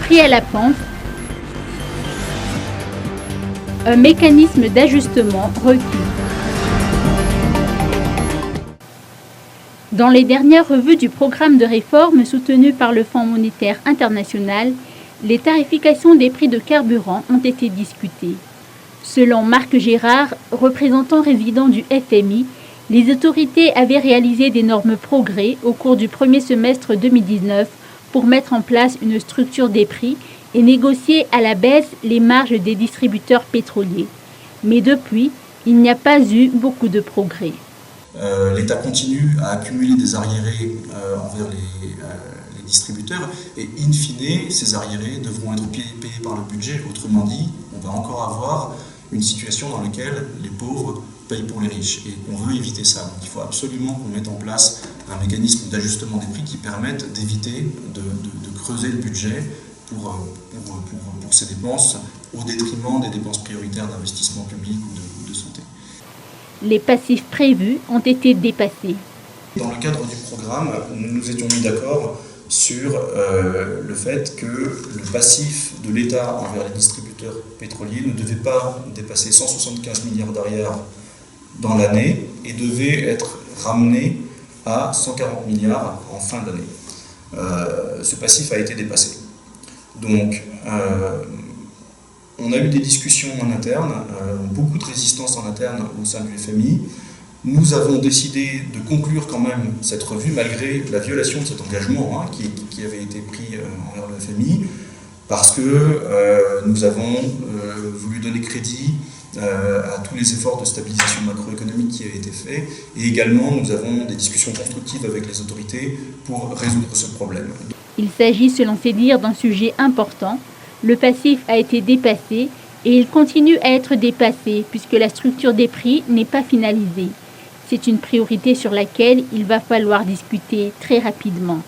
prix à la pompe, un mécanisme d'ajustement recule. Dans les dernières revues du programme de réforme soutenu par le Fonds monétaire international, les tarifications des prix de carburant ont été discutées. Selon Marc Gérard, représentant résident du FMI, les autorités avaient réalisé d'énormes progrès au cours du premier semestre 2019 pour mettre en place une structure des prix et négocier à la baisse les marges des distributeurs pétroliers. Mais depuis, il n'y a pas eu beaucoup de progrès. L'État continue à accumuler des arriérés envers les distributeurs et in fine, ces arriérés devront être payés par le budget. Autrement dit, on va encore avoir une situation dans laquelle les pauvres payent pour les riches et on veut éviter ça. Donc il faut absolument qu'on mette en place un mécanisme d'ajustement des prix qui permette d'éviter de creuser le budget pour ces dépenses au détriment des dépenses prioritaires d'investissement public ou de santé. Les passifs prévus ont été dépassés. Dans le cadre du programme, nous nous étions mis d'accord sur le fait que le passif de l'État envers les distributeurs pétroliers ne devait pas dépasser 175 milliards d'arrières dans l'année et devait être ramené à 140 milliards en fin d'année. Ce passif a été dépassé. Donc, on a eu des discussions en interne, beaucoup de résistance en interne au sein du FMI. Nous avons décidé de conclure quand même cette revue malgré la violation de cet engagement qui avait été pris envers le FMI parce que nous avons voulu donner crédit à tous les efforts de stabilisation macroéconomique qui avaient été faits et également nous avons des discussions constructives avec les autorités pour résoudre ce problème. Il s'agit selon ses dires d'un sujet important. Le passif a été dépassé et il continue à être dépassé puisque la structure des prix n'est pas finalisée. C'est une priorité sur laquelle il va falloir discuter très rapidement.